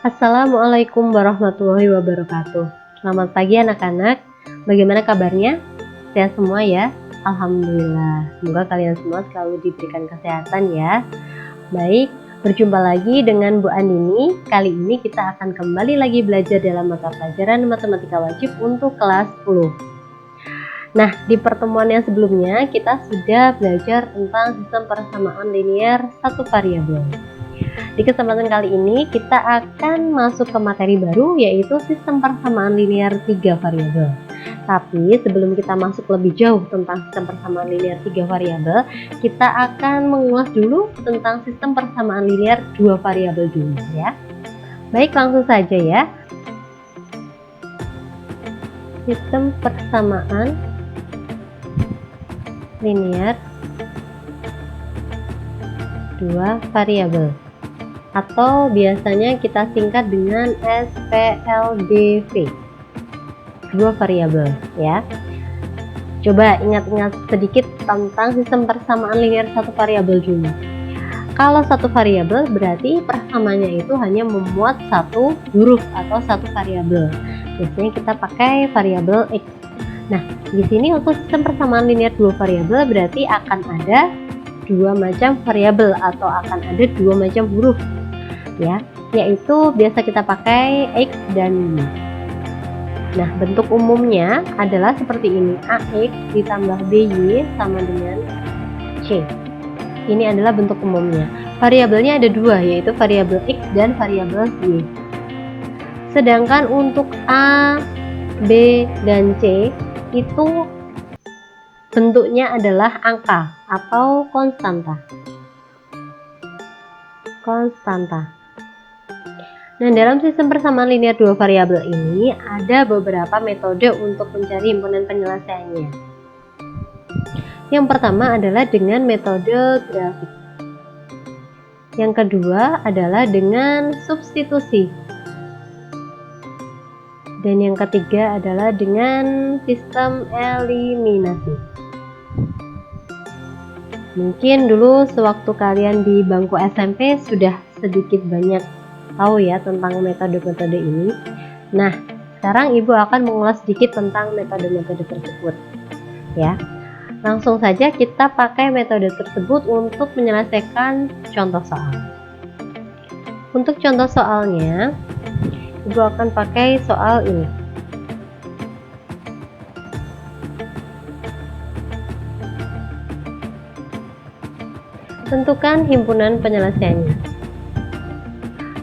Assalamualaikum warahmatullahi wabarakatuh. Selamat pagi anak-anak. Bagaimana kabarnya? Sehat semua ya? Alhamdulillah. Semoga kalian semua selalu diberikan kesehatan ya. Baik, berjumpa lagi dengan Bu Andini. Kali ini kita akan kembali lagi belajar dalam mata pelajaran matematika wajib untuk kelas 10. Nah, di pertemuan yang sebelumnya kita sudah belajar tentang sistem persamaan linear satu variabel. Di kesempatan kali ini kita akan masuk ke materi baru, yaitu sistem persamaan linear 3 variabel. Tapi sebelum kita masuk lebih jauh tentang sistem persamaan linear 3 variabel, kita akan mengulas dulu tentang sistem persamaan linear 2 variabel dulu ya. Baik, langsung saja ya. Sistem persamaan linear 2 variabel, atau biasanya kita singkat dengan SPLDV, 2 variabel ya. Coba ingat-ingat sedikit tentang sistem persamaan linear satu variabel dulu. Kalau satu variabel berarti persamaannya itu hanya memuat satu huruf atau satu variabel. Biasanya kita pakai variabel X. Nah, di sini untuk sistem persamaan linear 2 variabel berarti akan ada dua macam variabel atau akan ada dua macam huruf ya, yaitu biasa kita pakai X dan Y. Nah, bentuk umumnya adalah seperti ini: AX ditambah BY sama dengan C. Ini adalah bentuk umumnya. Variabelnya ada dua, yaitu variabel X dan variabel Y. Sedangkan untuk A, B, dan C itu bentuknya adalah angka atau konstanta. Nah, dalam sistem persamaan linear 2 variabel ini ada beberapa metode untuk mencari himpunan penyelesaiannya. Yang pertama adalah dengan metode grafik. Yang kedua adalah dengan substitusi. Dan yang ketiga adalah dengan sistem eliminasi. Mungkin dulu sewaktu kalian di bangku SMP sudah sedikit banyak tahu ya tentang metode-metode ini. Nah, sekarang Ibu akan mengulas sedikit tentang metode-metode tersebut ya. Langsung saja kita pakai metode tersebut untuk menyelesaikan contoh soal. Untuk contoh soalnya, Ibu akan pakai soal ini. Tentukan himpunan penyelesaiannya.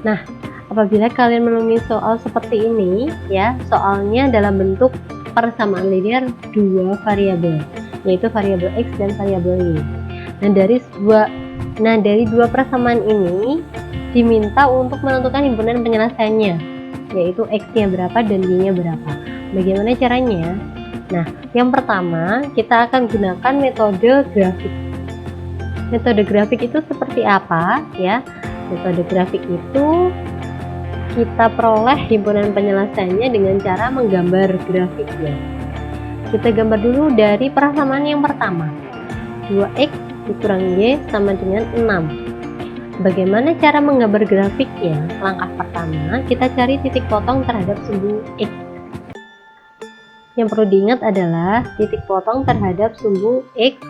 Nah, apabila kalian menemui soal seperti ini ya, soalnya dalam bentuk persamaan linear 2 variabel, yaitu variabel X dan variabel Y. Nah, dari dua persamaan ini diminta untuk menentukan himpunan penyelesaiannya, yaitu X-nya berapa dan Y-nya berapa. Bagaimana caranya? Nah, yang pertama kita akan gunakan metode grafik. Metode grafik itu seperti apa ya? Metode grafik itu kita peroleh himpunan penyelesaiannya dengan cara menggambar grafiknya. Kita gambar dulu dari persamaan yang pertama. 2X dikurangi Y sama dengan 6. Bagaimana cara menggambar grafiknya? Langkah pertama, kita cari titik potong terhadap sumbu X. Yang perlu diingat adalah titik potong terhadap sumbu X.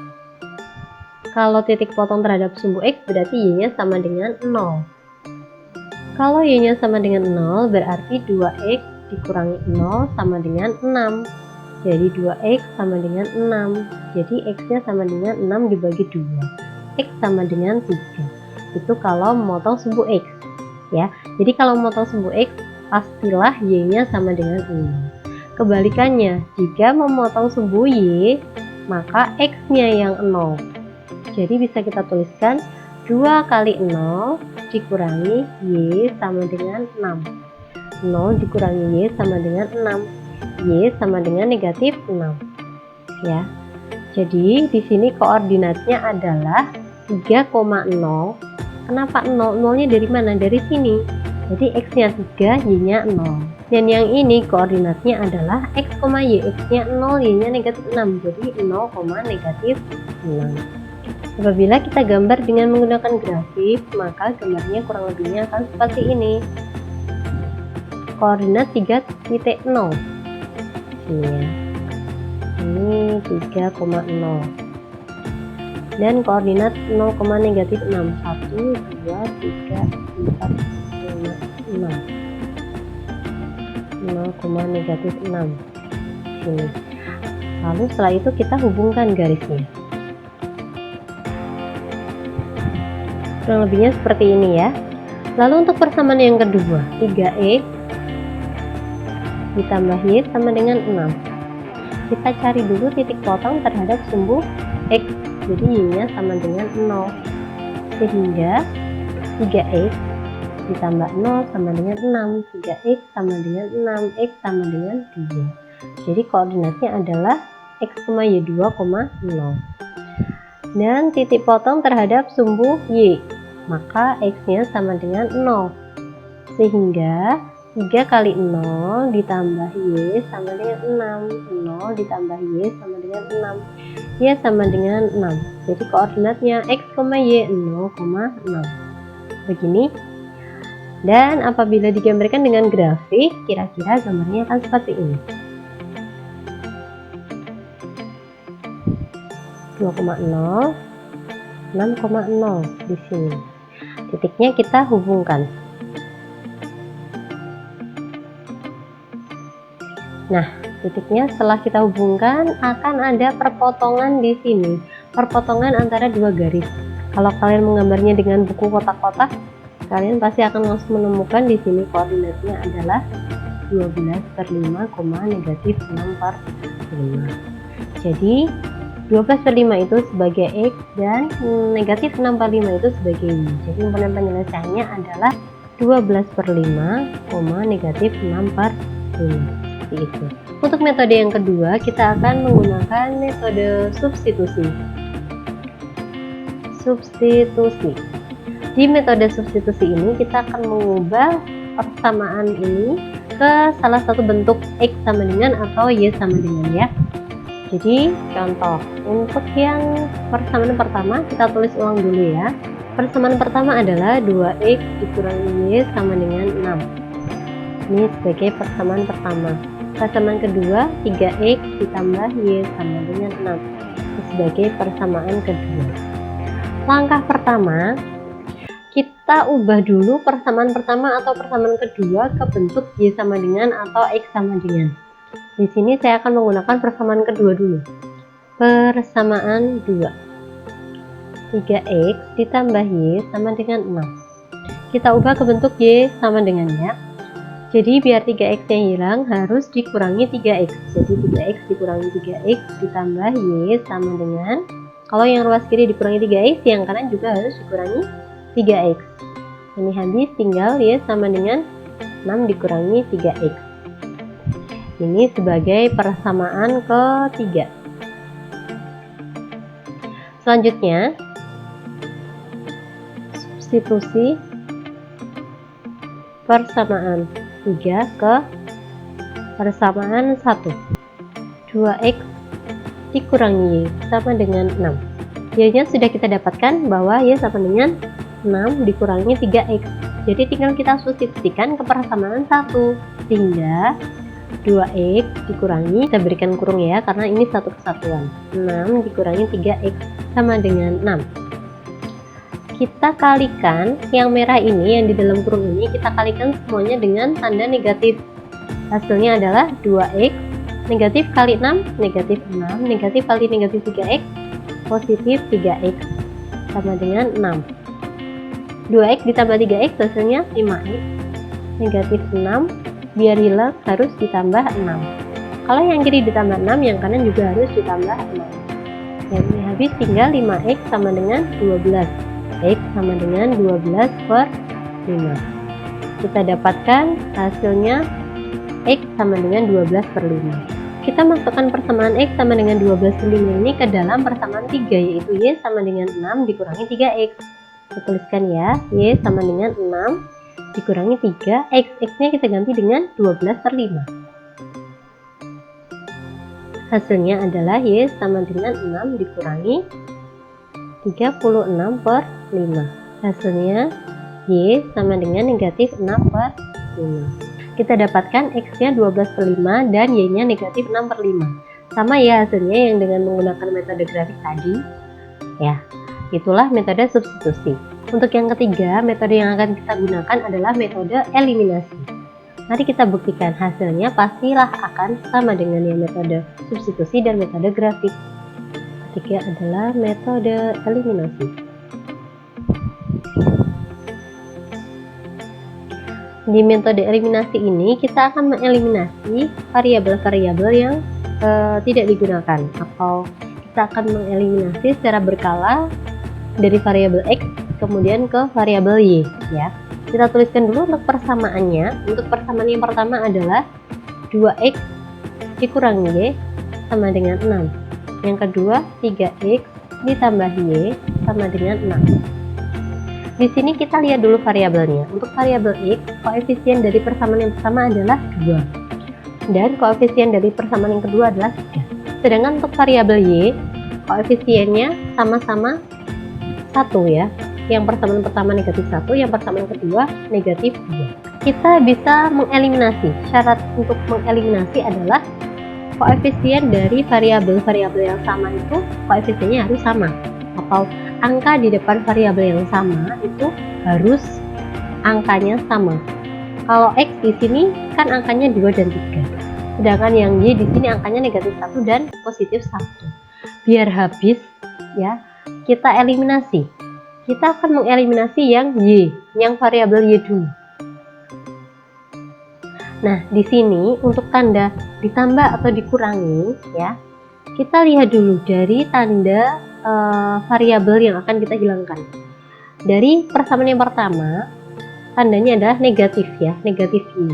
Kalau titik potong terhadap sumbu X berarti Y-nya sama dengan 0. Kalau Y-nya sama dengan 0 berarti 2X dikurangi 0 sama dengan 6. Jadi 2X sama dengan 6. Jadi X-nya sama dengan 6 dibagi 2. X sama dengan 3. Itu kalau memotong sumbu X ya. Jadi kalau memotong sumbu X pastilah Y-nya sama dengan 6. Kebalikannya, jika memotong sumbu Y maka X-nya yang 0. Jadi bisa kita tuliskan 2 kali 0 dikurangi Y sama dengan 6. 0 dikurangi Y sama dengan 6. Y sama dengan negatif 6 ya. Jadi di sini koordinatnya adalah 3,0. Kenapa 0? 0-nya dari mana? Dari sini. Jadi X-nya 3, Y-nya 0. Dan yang ini koordinatnya adalah X, Y. X-nya 0, Y-nya negatif 6. Jadi 0, negatif 6. Apabila kita gambar dengan menggunakan grafik, maka gambarnya kurang lebihnya akan seperti ini. koordinat 3,0 sini ya, ini 3,0 dan koordinat 0, negatif 6 1 2 3 4 5 6 0, negatif 6 sini. Lalu setelah itu kita hubungkan garisnya, kurang lebihnya seperti ini ya. Lalu untuk persamaan yang kedua, 3x ditambah y sama dengan 6. Kita cari dulu titik potong terhadap sumbu x, jadi y-nya sama dengan 0, sehingga 3x ditambah 0 sama dengan 6, 3x sama dengan 6, x sama dengan 2. Jadi koordinatnya adalah x, y 2,0. Dan titik potong terhadap sumbu y, maka x-nya sama dengan 0, sehingga 3 kali 0 ditambah y sama dengan 6, 0 ditambah y sama dengan 6, y sama dengan 6. Jadi koordinatnya x, y 0,6 begini. Dan apabila digambarkan dengan grafik, kira-kira gambarnya akan seperti ini. 2,0, 6,0 di sini. Titiknya kita hubungkan. Nah, titiknya setelah kita hubungkan akan ada perpotongan di sini, perpotongan antara dua garis. Kalau kalian menggambarnya dengan buku kotak-kotak, kalian pasti akan langsung menemukan di sini koordinatnya adalah 12/5, negatif 6/5. Jadi 12/5 itu sebagai x dan negatif 6/5 itu sebagai y. Jadi himpunan penyelesaiannya adalah 12/5, negatif 6/5. Itu. Untuk metode yang kedua, kita akan menggunakan metode substitusi. Di metode substitusi ini kita akan mengubah persamaan ini ke salah satu bentuk x sama dengan atau y sama dengan ya. Jadi contoh untuk yang persamaan pertama kita tulis ulang dulu ya. Persamaan pertama adalah 2x dikurangi y sama dengan 6. Ini sebagai persamaan pertama. Persamaan kedua 3x ditambah y sama dengan 6 sebagai persamaan kedua. Langkah pertama, kita ubah dulu persamaan pertama atau persamaan kedua ke bentuk y sama dengan atau x sama dengan. Di sini saya akan menggunakan persamaan kedua dulu. Persamaan 2, 3x ditambah y sama dengan 6. Kita ubah ke bentuk y sama dengan ya. Jadi biar 3x yang hilang harus dikurangi 3x. Jadi 3x dikurangi 3x ditambah y sama dengan, kalau yang ruas kiri dikurangi 3x, yang kanan juga harus dikurangi 3x. Ini habis, tinggal y sama dengan 6 dikurangi 3x. Ini sebagai persamaan ketiga. Selanjutnya substitusi persamaan 3 ke persamaan 1. 2x dikurangi y sama dengan 6. Y nya sudah kita dapatkan bahwa y sama dengan 6 dikurangi 3x. Jadi tinggal kita substitusikan ke persamaan 1, sehingga 2x dikurangi, kita berikan kurung ya karena ini satu kesatuan, 6 dikurangi 3x sama dengan 6. Kita kalikan yang merah ini, yang di dalam kurung ini kita kalikan semuanya dengan tanda negatif. Hasilnya adalah 2x negatif kali 6, negatif 6, negatif kali negatif 3x, positif 3x sama dengan 6. 2x ditambah 3x hasilnya 5x, negatif 6, biar hilang harus ditambah 6. Kalau yang kiri ditambah 6, yang kanan juga harus ditambah 6. Dan ini habis, tinggal 5x sama dengan 12. X sama dengan 12/5. Kita dapatkan hasilnya X sama dengan 12/5. Kita masukkan persamaan X sama dengan 12/5 ini ke dalam persamaan 3, yaitu Y sama dengan 6 dikurangi 3x. Kita tuliskan ya, Y sama dengan 6 dikurangi 3, X-nya kita ganti dengan 12/5. Hasilnya adalah Y sama dengan 6 dikurangi 36/5. Hasilnya Y sama dengan negatif 6/5. kita dapatkan X-nya 12/5 dan Y-nya negatif 6/5. Sama ya hasilnya yang dengan menggunakan metode grafik tadi. Ya, itulah metode substitusi. Untuk yang ketiga, metode yang akan kita gunakan adalah metode eliminasi. Mari kita buktikan hasilnya pastilah akan sama dengan yang metode substitusi dan metode grafik. Ketiga adalah metode eliminasi. Di metode eliminasi ini kita akan mengeliminasi variabel-variabel yang tidak digunakan, atau kita akan mengeliminasi secara berkala dari variabel X kemudian ke variabel Y ya. Kita tuliskan dulu untuk persamaannya. Untuk persamaan yang pertama adalah 2X dikurangi Y sama dengan 6. Yang kedua 3X ditambah Y sama dengan 6. Di sini kita lihat dulu variabelnya. Untuk variabel X, koefisien dari persamaan yang pertama adalah 2. Dan koefisien dari persamaan yang kedua adalah 3. Sedangkan untuk variabel Y, koefisiennya sama-sama 1 ya. Yang persamaan pertama negatif 1, yang persamaan kedua negatif 2. Kita bisa mengeliminasi. Syarat untuk mengeliminasi adalah koefisien dari variabel-variabel yang sama itu koefisiennya harus sama. Atau angka di depan variabel yang sama itu harus angkanya sama. Kalau X di sini kan angkanya 2 dan 3. Sedangkan yang Y di sini angkanya negatif 1 dan positif 1. Biar habis ya, kita eliminasi. Kita akan mengeliminasi yang Y, yang variabel Y dulu. Nah, di sini untuk tanda ditambah atau dikurangi ya, kita lihat dulu dari tanda variabel yang akan kita hilangkan. Dari persamaan yang pertama, tandanya adalah negatif ya, negatif Y.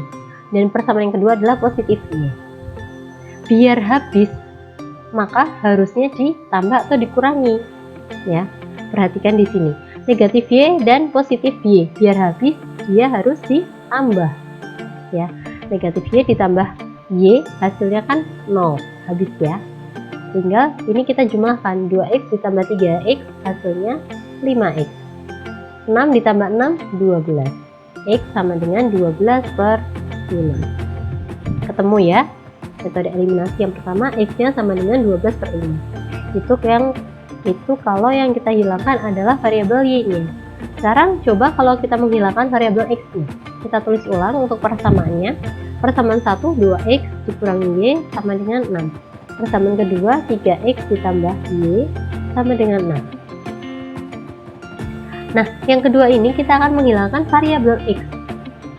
Dan persamaan yang kedua adalah positif Y. Biar habis, maka harusnya ditambah atau dikurangi ya. Perhatikan di sini, negatif Y dan positif Y. Biar habis, dia harus ditambah ya. Negatif Y ditambah Y, hasilnya kan 0, habis ya. Tinggal ini kita jumlahkan, 2X ditambah 3X hasilnya 5X. 6 ditambah 6, 12. X sama dengan 12/5. Ketemu ya. Metode eliminasi yang pertama, X-nya sama dengan 12/5. Itu kalau yang kita hilangkan adalah variabel Y-nya. Sekarang coba kalau kita menghilangkan variabel X-nya. Kita tulis ulang untuk persamaannya. Persamaan 1, 2X dikurangi Y sama dengan 6. Persamaan kedua, 3X ditambah Y sama dengan 6. Nah, yang kedua ini kita akan menghilangkan variabel X.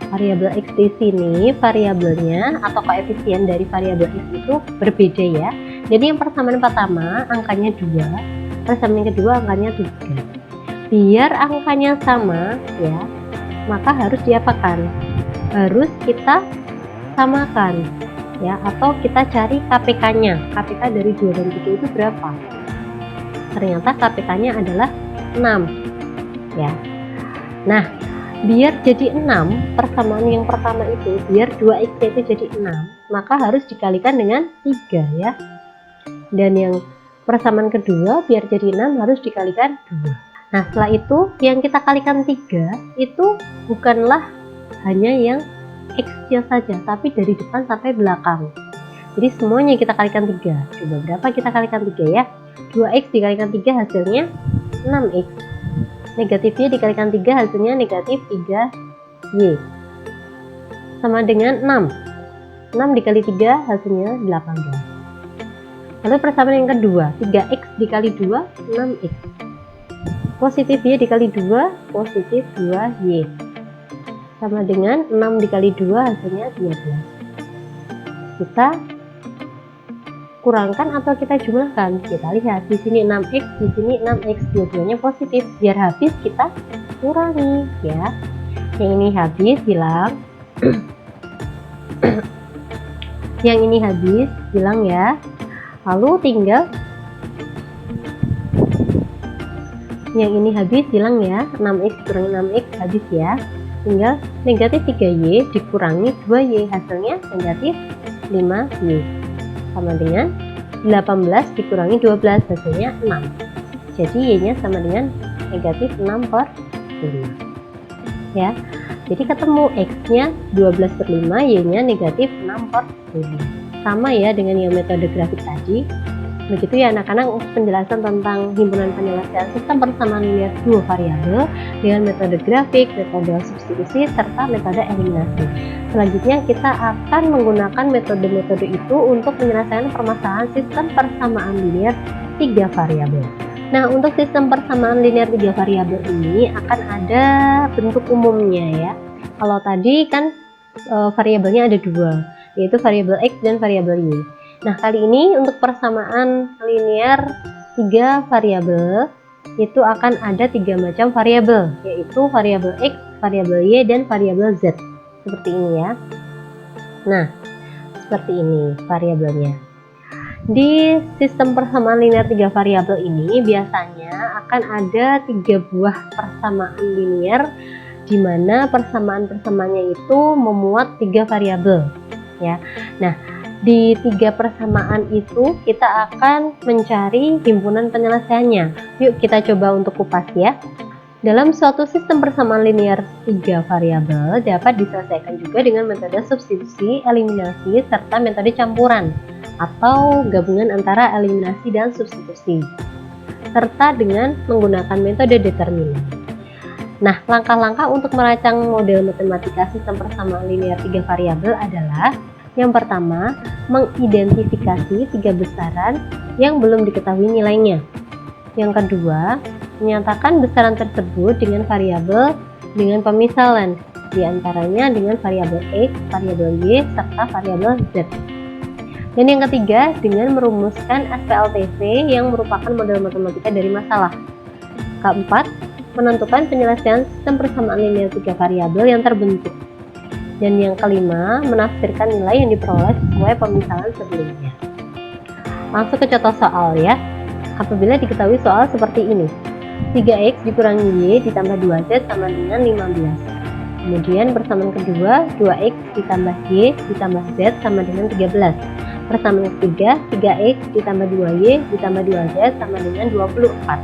Variabel X di sini, variabelnya atau koefisien dari variabel X itu berbeda ya. Jadi yang persamaan pertama angkanya 2, persamaan yang kedua angkanya 3. Biar angkanya sama ya, maka harus diapakan? Harus kita samakan ya, atau kita cari KPK-nya. KPK dari 2 dan 3 itu berapa? Ternyata KPK-nya adalah 6 ya. Nah, biar jadi 6, persamaan yang pertama itu, biar 2X itu jadi 6, maka harus dikalikan dengan 3 ya. Dan yang persamaan kedua, biar jadi 6 harus dikalikan 2. Nah, setelah itu yang kita kalikan 3 itu bukanlah hanya yang X-nya saja, tapi dari depan sampai belakang. Jadi semuanya kita kalikan 3. Coba berapa kita kalikan 3 ya? 2X dikalikan 3 hasilnya 6X. Negatif Y dikalikan 3 hasilnya negatif 3Y. Sama dengan 6. 6 dikali 3 hasilnya 18. Lalu persamaan yang kedua, 3X dikali 2, 6X. Positif Y dikali 2, positif 2Y. Sama dengan 6 dikali 2 hasilnya 12. Kita kurangkan atau kita jumlahkan. Kita lihat di sini 6X, di sini 6X, dua-duanya positif. Biar habis kita kurangi ya. Yang ini habis hilang. Yang ini habis hilang ya. Lalu tinggal yang ini habis hilang ya. 6X kurangi 6X habis ya. Tinggal negatif 3Y dikurangi 2Y, hasilnya negatif 5Y. Sama dengan 18 dikurangi 12, hasilnya 6. Jadi Y nya sama dengan negatif 6/5 ya. Jadi ketemu X-nya 12/5, Y-nya negatif 6/5. Sama ya dengan yang metode grafik tadi. Begitu ya anak-anak untuk penjelasan tentang himpunan penyelesaian sistem persamaan linear dua variabel dengan metode grafik, metode substitusi, serta metode eliminasi. Selanjutnya kita akan menggunakan metode-metode itu untuk penyelesaian permasalahan sistem persamaan linear tiga variabel. Nah, untuk sistem persamaan linear tiga variabel ini akan ada bentuk umumnya ya. Kalau tadi kan variabelnya ada dua, yaitu variabel X dan variabel Y. Nah, kali ini untuk persamaan linear tiga variabel itu akan ada tiga macam variabel, yaitu variabel X, variabel Y, dan variabel Z. Seperti ini ya. Nah, seperti ini variabelnya. Di sistem persamaan linear tiga variabel ini biasanya akan ada tiga buah persamaan linear, di mana persamaan-persamaannya itu memuat tiga variabel ya. Nah, di tiga persamaan itu kita akan mencari himpunan penyelesaiannya. Yuk kita coba untuk kupas ya. Dalam suatu sistem persamaan linear tiga variabel dapat diselesaikan juga dengan metode substitusi, eliminasi, serta metode campuran atau gabungan antara eliminasi dan substitusi, serta dengan menggunakan metode determinan. Nah, langkah-langkah untuk merancang model matematika sistem persamaan linear tiga variabel adalah: yang pertama, mengidentifikasi tiga besaran yang belum diketahui nilainya. Yang kedua, menyatakan besaran tersebut dengan variabel dengan pemisalan, diantaranya dengan variabel X, variabel Y, serta variabel Z. Dan yang ketiga, dengan merumuskan SPLTV yang merupakan model matematika dari masalah. Keempat, menentukan penyelesaian sistem persamaan linear tiga variabel yang terbentuk. Dan yang kelima, menafsirkan nilai yang diperoleh sesuai pemisalan sebelumnya. Langsung ke contoh soal ya. Apabila diketahui soal seperti ini: 3x dikurangi y ditambah 2z sama dengan 15. Kemudian persamaan kedua, 2x ditambah y ditambah z sama dengan 13. Persamaan ketiga, 3x ditambah 2y ditambah 2z sama dengan 24.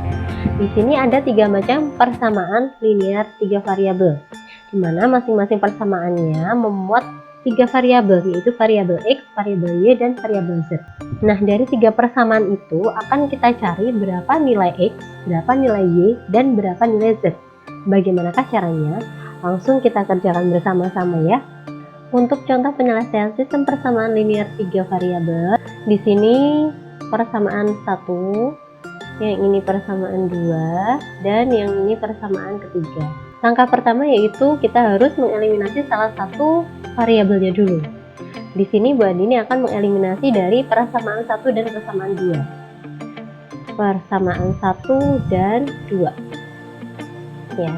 Di sini ada tiga macam persamaan linear tiga variabel, di mana masing-masing persamaannya memuat tiga variabel, yaitu variabel X, variabel Y, dan variabel Z. Nah, dari tiga persamaan itu akan kita cari berapa nilai X, berapa nilai Y, dan berapa nilai Z. Bagaimanakah caranya? Langsung kita kerjakan bersama-sama ya. Untuk contoh penyelesaian sistem persamaan linear tiga variabel, di sini persamaan 1, yang ini persamaan 2, dan yang ini persamaan ketiga. Langkah pertama yaitu kita harus mengeliminasi salah satu variabelnya dulu. Di sini Bu Andini akan mengeliminasi dari persamaan 1 dan persamaan 2. Persamaan 1 dan 2. Ya.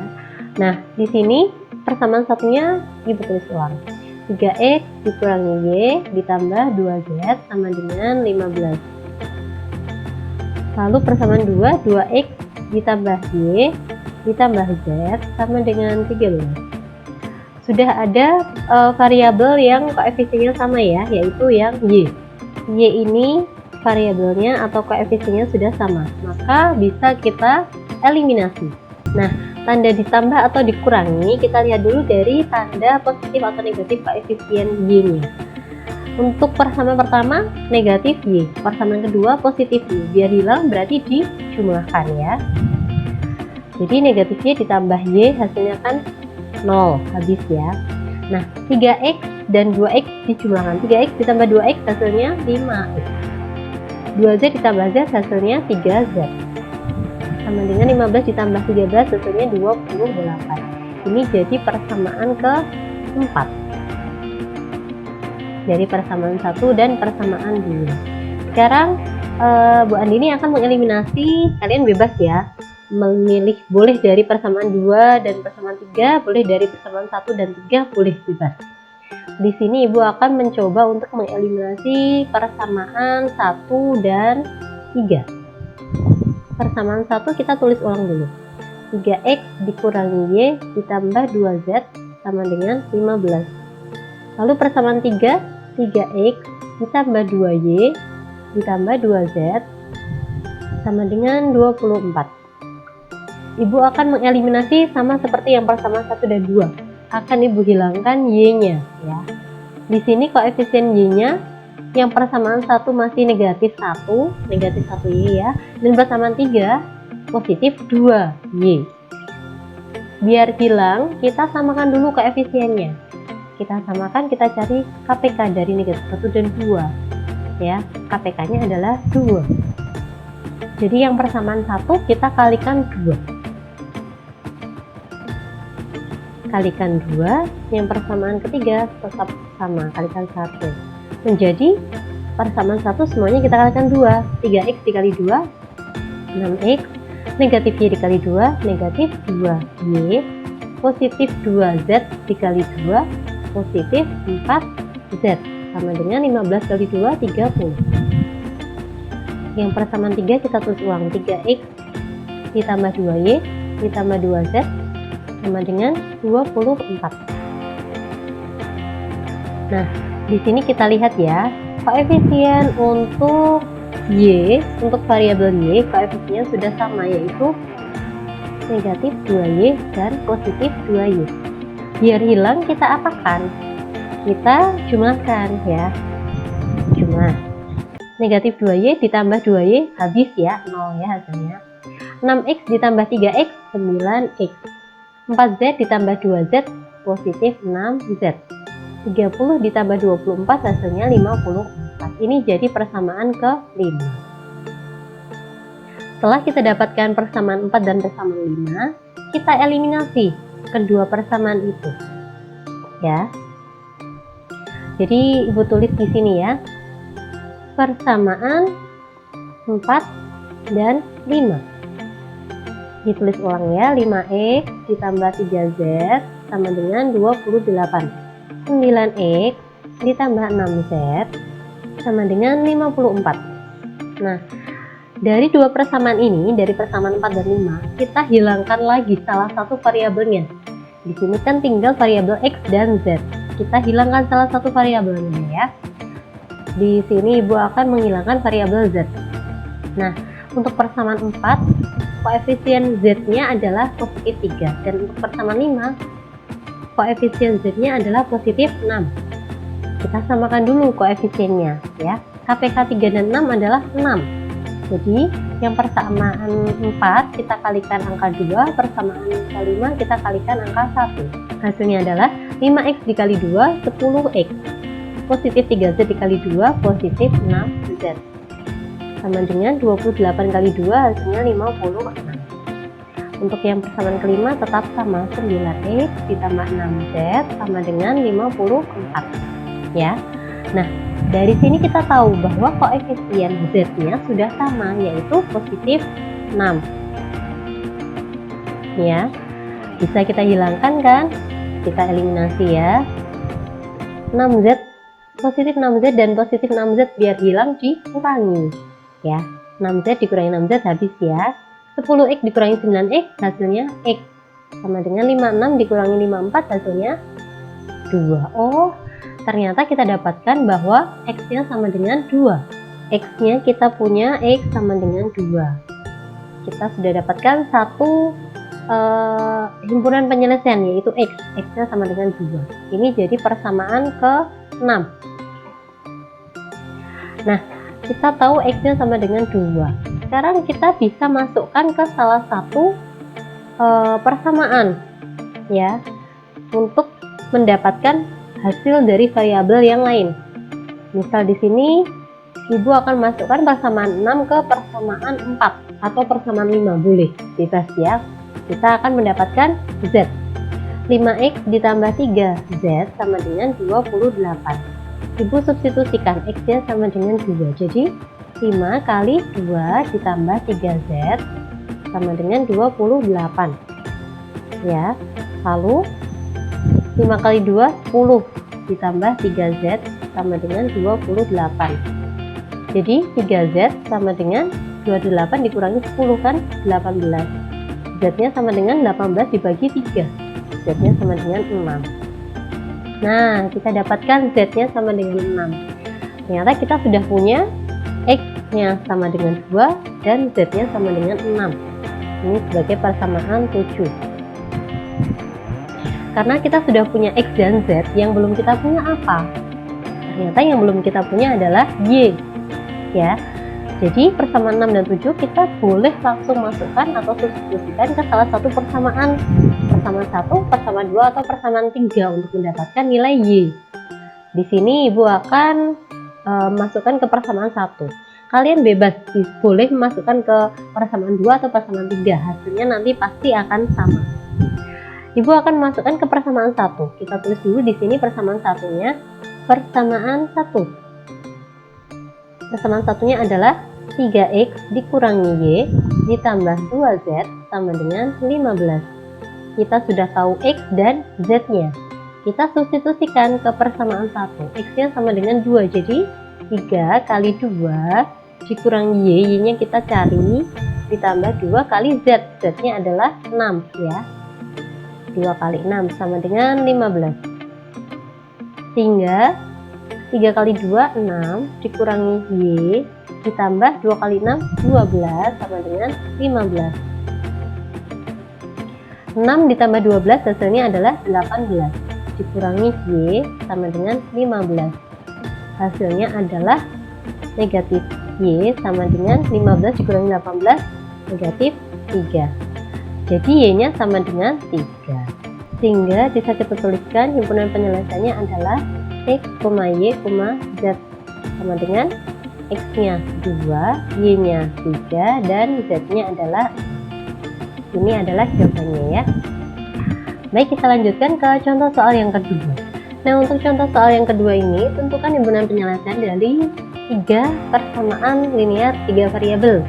Nah, di sini persamaan satunya Ibu tulis ulang. 3x dikurangi y ditambah 2z sama dengan 15. Lalu persamaan 2, 2x ditambah y ditambah z sama dengan 13. Sudah ada variabel yang koefisiennya sama ya, yaitu yang y. Y ini variabelnya atau koefisiennya sudah sama, maka bisa kita eliminasi. Nah, tanda ditambah atau dikurangi kita lihat dulu dari tanda positif atau negatif koefisien y-nya. Untuk persamaan pertama negatif y, persamaan kedua positif y. Biar hilang berarti dijumlahkan ya. Jadi negatif y ditambah y hasilnya kan 0, habis ya. Nah, 3x dan 2x dijumlahkan. 3x ditambah 2x hasilnya 5x. 2z ditambah z hasilnya 3z. Sama dengan 15 ditambah 13 hasilnya 28. Ini jadi persamaan keempat. Dari persamaan 1 dan persamaan 2. Sekarang Bu Andini akan mengeliminasi, kalian bebas ya. Memilih boleh dari persamaan 2 dan persamaan 3, boleh dari persamaan 1 dan 3, boleh bebas. Di sini Ibu akan mencoba untuk mengeliminasi persamaan 1 dan 3. Persamaan 1 kita tulis ulang dulu. 3x dikurangi y ditambah 2z sama dengan 15. Lalu persamaan 3, 3x ditambah 2y ditambah 2z sama dengan 24. Ibu akan mengeliminasi sama seperti yang persamaan 1 dan 2. akan Ibu hilangkan Y-nya ya. Di sini koefisien Y-nya yang persamaan 1 masih negatif 1 Y ya, dan persamaan 3 positif 2Y. Biar hilang, kita samakan dulu koefisiennya. Kita samakan, kita cari KPK dari negatif 1 dan 2 ya. KPK-nya adalah 2. Jadi yang persamaan 1 kita kalikan 2. Kalikan 2, yang persamaan ketiga tetap sama, kalikan 1. Menjadi persamaan 1 semuanya kita kalikan 2. 3x dikali 2, 6x, negatif y dikali 2, negatif 2y, positif 2z dikali 2, positif 4z, sama dengan 15 kali 2, 30. Yang persamaan 3 kita tulis ulang, 3x ditambah 2y ditambah 2z sama dengan 24. Nah, di sini kita lihat ya, koefisien untuk y, untuk variabel y, koefisiennya sudah sama, yaitu negatif 2y dan positif 2y. Biar hilang kita apakan? Kita jumlahkan ya. Jumlah. Negatif 2y ditambah 2y habis ya, 0 ya hasilnya. 6x ditambah 3x 9x. 4z ditambah 2z positif 6z. 30 ditambah 24 hasilnya 54. Ini jadi persamaan ke-5. Setelah kita dapatkan persamaan 4 dan persamaan 5, kita eliminasi kedua persamaan itu ya. Jadi Ibu tulis di sini ya, persamaan 4 dan 5. Ditulis ulang ya, 5x ditambah 3z sama dengan 28. 9x ditambah 6z sama dengan 54. Nah, dari dua persamaan ini, dari persamaan 4 dan 5, kita hilangkan lagi salah satu variabelnya. Di sini kan tinggal variabel x dan z. Kita hilangkan salah satu variabelnya ya. Di sini Ibu akan menghilangkan variabel z. Nah, untuk persamaan 4, koefisien z-nya adalah positif 3. Dan untuk persamaan 5, koefisien z-nya adalah positif 6. Kita samakan dulu koefisiennya ya. KPK 3 dan 6 adalah 6. Jadi yang persamaan 4 kita kalikan angka 2, persamaan ke-5 kita kalikan angka 1. Hasilnya adalah 5x dikali 2, 10x. Positif 3z dikali 2, positif 6z. Sama dengan 28 kali 2 hasilnya 56. Untuk yang persamaan ke-5 tetap sama, 9x ditambah 6z sama dengan 54 ya. Nah, dari sini kita tahu bahwa koefisien z-nya sudah sama, yaitu positif 6 ya. Bisa kita hilangkan kan? Kita eliminasi ya. 6z, positif 6z dan positif 6z biar hilang dikurangi ya. 6z dikurangi 6z habis ya. 10x dikurangi 9x hasilnya x sama dengan 56 dikurangi 54 hasilnya 2. Oh, ternyata kita dapatkan bahwa x-nya sama dengan 2. X-nya kita punya x sama dengan 2. Kita sudah dapatkan satu himpunan penyelesaian, yaitu x. X-nya sama dengan 2. Ini jadi persamaan ke-6. Nah, kita tahu x-nya sama dengan 2. Sekarang kita bisa masukkan ke salah satu persamaan ya, untuk mendapatkan hasil dari variabel yang lain. Misal di sini Ibu akan masukkan persamaan 6 ke persamaan 4 atau persamaan 5, boleh bebas ya. Kita akan mendapatkan z. 5x ditambah 3z sama dengan 28. Ibu substitusikan x-nya sama dengan 2. Jadi 5 kali 2 ditambah 3z sama dengan 28 ya. Lalu 5 kali 2 10 ditambah 3z sama dengan 28. Jadi 3z sama dengan 28 dikurangi 10 kan 18. Z-nya sama dengan 18 dibagi 3. Z-nya sama dengan 6. Nah, kita dapatkan Z-nya sama dengan 6. Ternyata kita sudah punya X-nya sama dengan 2 dan Z-nya sama dengan 6. Ini sebagai persamaan 7. Karena kita sudah punya X dan Z, yang belum kita punya apa? Ternyata yang belum kita punya adalah Y. Ya, jadi persamaan 6 dan 7 kita boleh langsung masukkan atau substitusikan ke salah satu persamaan. Persamaan 1, persamaan 2, atau persamaan 3 untuk mendapatkan nilai Y. Di sini Ibu akan masukkan ke persamaan 1. Kalian bebas boleh memasukkan ke persamaan 2 atau persamaan 3. Hasilnya nanti pasti akan sama. Ibu akan masukkan ke persamaan 1. Kita tulis dulu di sini persamaan satunya. Persamaan 1. Persamaan satunya adalah 3X dikurangi Y ditambah 2Z sama dengan 15. Kita sudah tahu X dan Z-nya. Kita substitusikan ke persamaan 1. X-nya sama dengan 2, jadi 3 kali 2 dikurangi Y, Y-nya kita cari, ditambah 2 kali Z. Z-nya adalah 6 ya. 2 kali 6 sama dengan 15. Sehingga 3 kali 2, 6 dikurangi Y ditambah 2 kali 6, 12 sama dengan 15. 6 ditambah 12 hasilnya adalah 18. Dikurangi Y sama dengan 15. Hasilnya adalah negatif Y sama dengan 15 dikurangi 18, negatif 3. Jadi Y-nya sama dengan 3. Sehingga bisa kita tuliskan himpunan penyelesaiannya adalah X, Y, Z sama dengan X-nya 2, Y-nya 3, dan Z-nya adalah, ini adalah jawabannya ya. Baik, kita lanjutkan ke contoh soal yang kedua. Nah, untuk contoh soal yang kedua ini, tentukan himpunan penyelesaian dari 3 persamaan linear 3 variabel.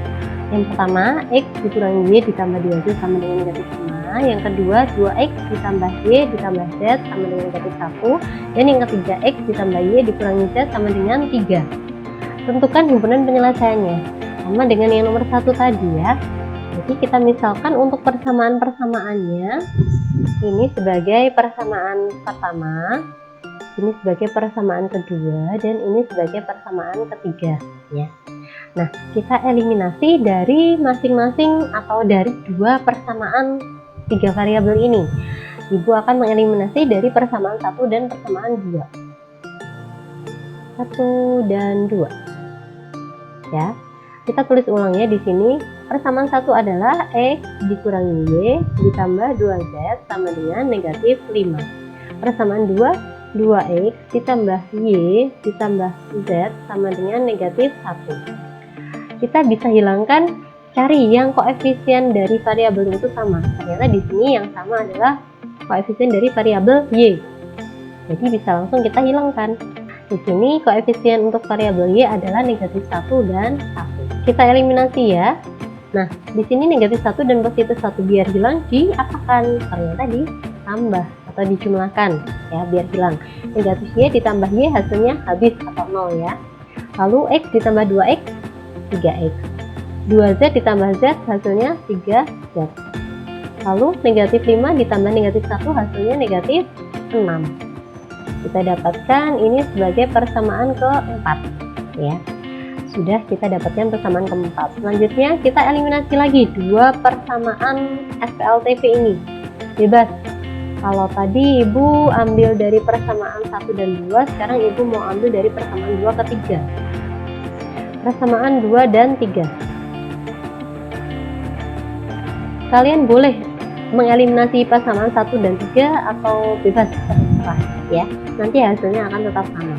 Yang pertama, X dikurangi Y ditambah 2Z sama dengan negatif 5. Yang kedua, 2X ditambah Y ditambah Z sama dengan negatif 1. Dan yang ketiga, X ditambah Y dikurangi Z sama dengan 3. Tentukan himpunan penyelesaiannya. Sama dengan yang nomor 1 tadi ya. Jadi kita misalkan untuk persamaan-persamaannya, ini sebagai persamaan pertama, ini sebagai persamaan kedua, dan ini sebagai persamaan ketiga ya. Nah, kita eliminasi dari masing-masing atau dari 2 persamaan 3 variabel ini. Ibu akan mengeliminasi dari persamaan 1 dan persamaan 2. 1 dan 2. Ya. Kita tulis ulang ya di sini. Persamaan 1 adalah X dikurangi Y ditambah 2Z sama dengan negatif 5. Persamaan 2, 2X ditambah Y ditambah Z sama dengan negatif 1. Kita bisa hilangkan, cari yang koefisien dari variabel itu sama. Ternyata di sini yang sama adalah koefisien dari variabel Y. Jadi bisa langsung kita hilangkan. Di sini koefisien untuk variabel Y adalah negatif 1 dan 1. Kita eliminasi ya. Nah, di sini negatif 1 dan positif 1 biar hilang diapakan? Ternyata ditambah atau dijumlahkan ya, biar hilang. Negatif Y ditambah Y hasilnya habis atau 0 ya. Lalu X ditambah 2X, 3X. 2Z ditambah Z hasilnya 3Z. Lalu negatif 5 ditambah negatif 1 hasilnya negatif 6. Kita dapatkan ini sebagai persamaan keempat ya. Sudah kita dapatkan persamaan keempat. Selanjutnya kita eliminasi lagi 2 persamaan SPLTV ini. Bebas. Kalau tadi Ibu ambil dari persamaan 1 dan 2, sekarang Ibu mau ambil dari persamaan 2 ke 3. Persamaan 2 dan 3. Kalian boleh mengeliminasi persamaan 1 dan 3 atau bebas terserah ya. Nanti hasilnya akan tetap sama.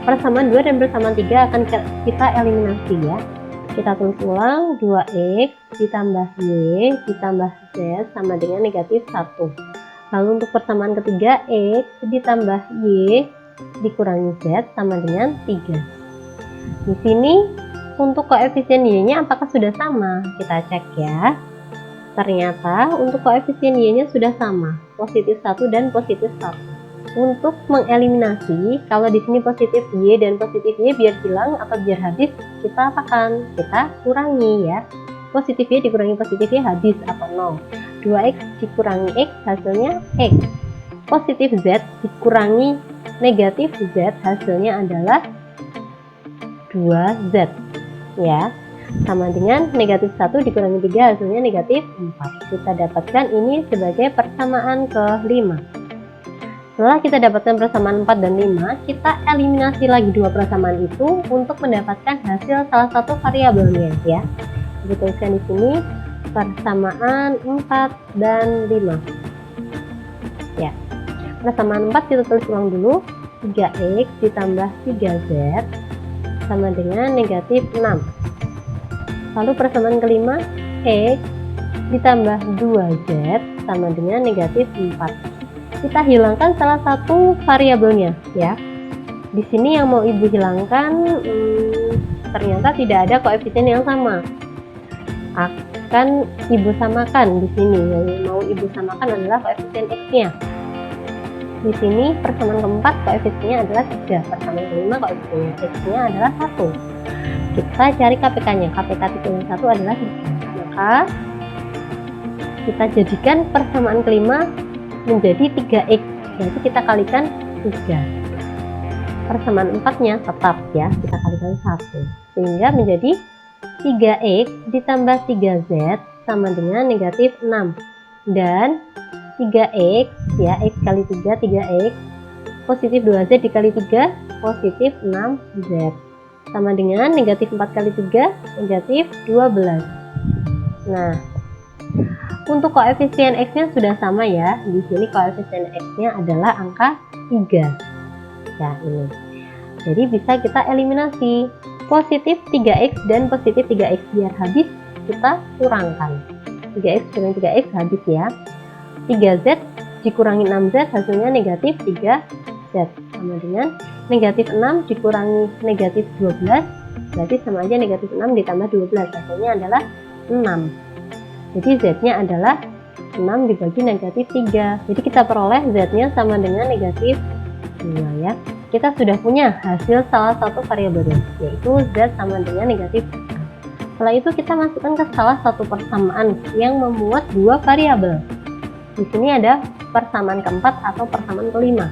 Persamaan 2 dan persamaan 3 akan kita eliminasi ya. Kita tulis ulang, 2X ditambah Y ditambah Z sama dengan negatif 1. Lalu untuk persamaan ketiga, X ditambah Y dikurangi Z sama dengan 3. Di sini untuk koefisien Y-nya apakah sudah sama? Kita cek ya. Ternyata untuk koefisien Y-nya sudah sama, positif 1 dan positif 1. Untuk mengeliminasi, kalau di sini positif Y dan positif Y biar hilang atau biar habis, kita apakan? Kita kurangi ya. Positif Y dikurangi positif Y habis atau 0. 2X dikurangi X hasilnya X. Positif Z dikurangi negatif Z hasilnya adalah 2Z ya, sama dengan negatif 1 dikurangi 3 hasilnya negatif 4. Kita dapatkan ini sebagai persamaan ke-5. Setelah kita dapatkan persamaan 4 dan 5, kita eliminasi lagi dua persamaan itu untuk mendapatkan hasil salah satu variabelnya ya. Kita tuliskan di sini persamaan 4 dan 5. Ya. Persamaan 4 kita tulis ulang dulu. 3x ditambah 3z sama dengan negatif 6. Lalu persamaan kelima, x ditambah 2z sama dengan negatif 4. Kita hilangkan salah satu variabelnya ya. Di sini yang mau ibu hilangkan ternyata tidak ada koefisien yang sama. Akan ibu samakan di sini. Yang mau ibu samakan adalah koefisien x-nya. Di sini persamaan keempat koefisiennya adalah 3, persamaan kelima koefisien x-nya adalah 1. Kita cari KPK-nya. KPK titik yang 1 adalah 3. Maka kita jadikan persamaan kelima menjadi 3x, jadi kita kalikan 3. Persamaan 4-nya tetap ya, kita kalikan 1, sehingga menjadi 3x ditambah 3z sama dengan negatif 6. Dan 3x ya, x kali 3, 3x, positif 2z dikali 3, positif 6z, sama dengan negatif 4 kali 3, negatif 12. Nah, untuk koefisien x-nya sudah sama ya. Di sini koefisien x-nya adalah angka 3. Ya, ini. Jadi bisa kita eliminasi positif 3x dan positif 3x, biar habis kita kurangkan. 3x dengan 3x habis ya. 3z dikurangi 6z hasilnya negatif 3z, sama dengan negatif 6 dikurangi negatif 12, berarti sama aja negatif 6 ditambah 12, hasilnya adalah 6. Jadi z-nya adalah 6 dibagi negatif 3. Jadi kita peroleh z-nya sama dengan negatif 2 ya. Kita sudah punya hasil salah satu variabelnya, yaitu z sama dengan negatif 3. Setelah itu kita masukkan ke salah satu persamaan yang memuat dua variabel. Di sini ada persamaan keempat atau persamaan kelima.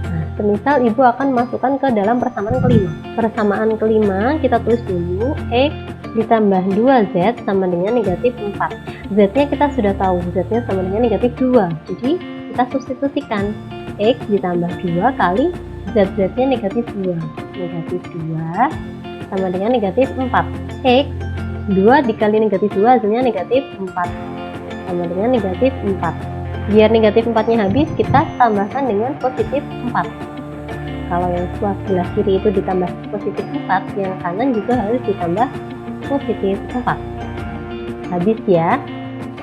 Nah, semisal ibu akan masukkan ke dalam persamaan kelima. Persamaan kelima kita tulis dulu, x ditambah 2z sama dengan negatif 4. Z-nya kita sudah tahu, Z-nya sama dengan negatif 2. Jadi kita substitusikan x ditambah 2 kali z-nya negatif 2. Negatif 2 sama dengan negatif 4. X 2 dikali negatif 2 hasilnya negatif 4. Sama dengan negatif 4. Biar negatif 4-nya habis, kita tambahkan dengan positif 4. Kalau yang sebelah kiri itu ditambah positif 4, yang kanan juga harus ditambah positif 4. Habis ya.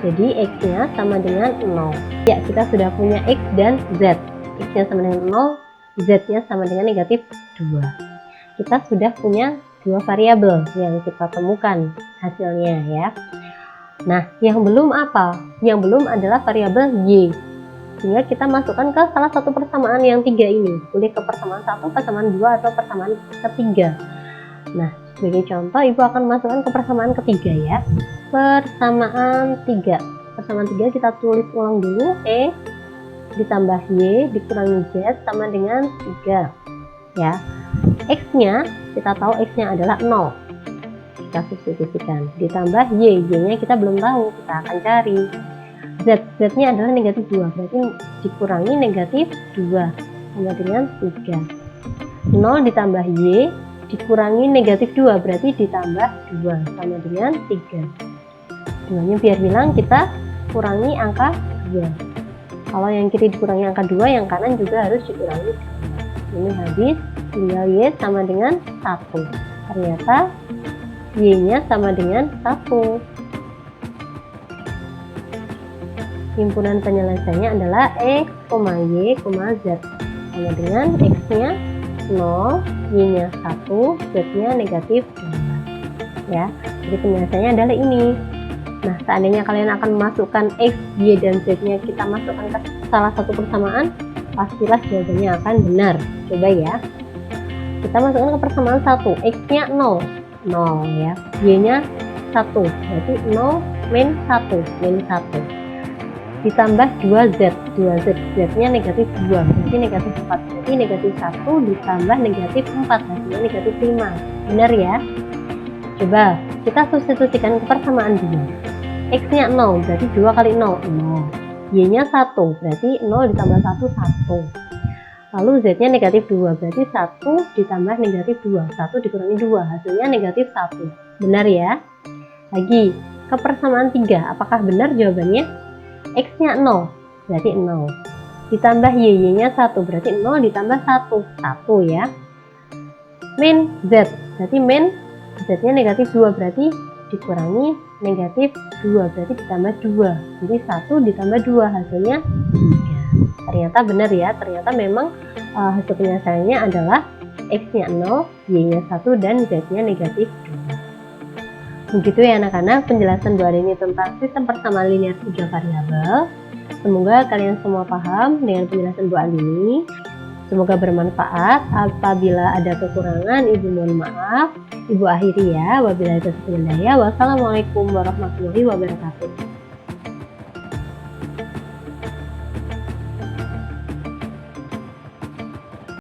Jadi x-nya sama dengan 0. Ya, kita sudah punya x dan z. X-nya sama dengan 0, z-nya sama dengan negatif 2. Kita sudah punya dua variabel yang kita temukan hasilnya ya. Nah, yang belum apa? Yang belum adalah variabel y. Sehingga kita masukkan ke salah satu persamaan yang 3 ini. Boleh ke persamaan 1, persamaan 2, atau persamaan ketiga. Nah, sebagai contoh, ibu akan masukkan ke persamaan ketiga ya. Persamaan 3. Persamaan 3 kita tulis ulang dulu. X ditambah y dikurangi z sama dengan 3. Ya. X-nya, kita tahu X-nya adalah 0. Kita substitusikan. Ditambah y. Y-nya kita belum tahu. Kita akan cari. Z-nya adalah negatif 2. Berarti dikurangi negatif 2. Sama dengan 3. 0 ditambah y dikurangi negatif 2, berarti ditambah 2 sama dengan 3. 2-nya biar hilang, kita kurangi angka 2. Kalau yang kiri dikurangi angka 2, yang kanan juga harus dikurangi 2. Ini habis, tinggal y sama dengan 1. Ternyata y-nya sama dengan 1. Himpunan penyelesaiannya adalah x, y, z. Sama dengan x-nya 0, y-nya 1, z-nya negatif 2. Ya, jadi penyelesaiannya adalah ini. Nah, seandainya kalian akan memasukkan x, y, dan z-nya kita masukkan ke salah satu persamaan, pastilah jawabannya akan benar. Coba ya. Kita masukkan ke persamaan 1, x-nya 0, 0 ya, y-nya 1, berarti 0 min 1, min 1. Ditambah 2z, 2z, z-nya negatif 2, berarti negatif 4, berarti negatif 1 ditambah negatif 4, hasilnya negatif 5. Benar ya? Coba kita substitusikan ke persamaan 2. X-nya 0, berarti 2 kali 0, 0. Y-nya 1, berarti 0 ditambah 1, 1. Lalu Z-nya negatif 2, berarti 1 ditambah negatif 2, 1 dikurangi 2, hasilnya negatif 1. Benar ya? Lagi, ke persamaan 3, apakah benar jawabannya? X-nya 0, berarti 0. Ditambah Y-nya 1, berarti 0 ditambah 1, 1 ya. Min Z, berarti min Z-nya negatif 2, berarti dikurangi negatif 2, berarti ditambah 2. Jadi 1 ditambah 2, hasilnya 3. Ternyata benar ya, ternyata memang hasil penyelesaiannya adalah X-nya 0, Y-nya 1, dan Z-nya negatif 2. Begitu ya anak-anak penjelasan 2 hari ini tentang sistem persamaan linear 3 variabel. Semoga kalian semua paham dengan penjelasan 2 hari ini. Semoga bermanfaat. Apabila ada kekurangan, Ibu mohon maaf. Ibu akhiri ya. Wabillahi taufiq wal hidayah. Wassalamualaikum warahmatullahi wabarakatuh.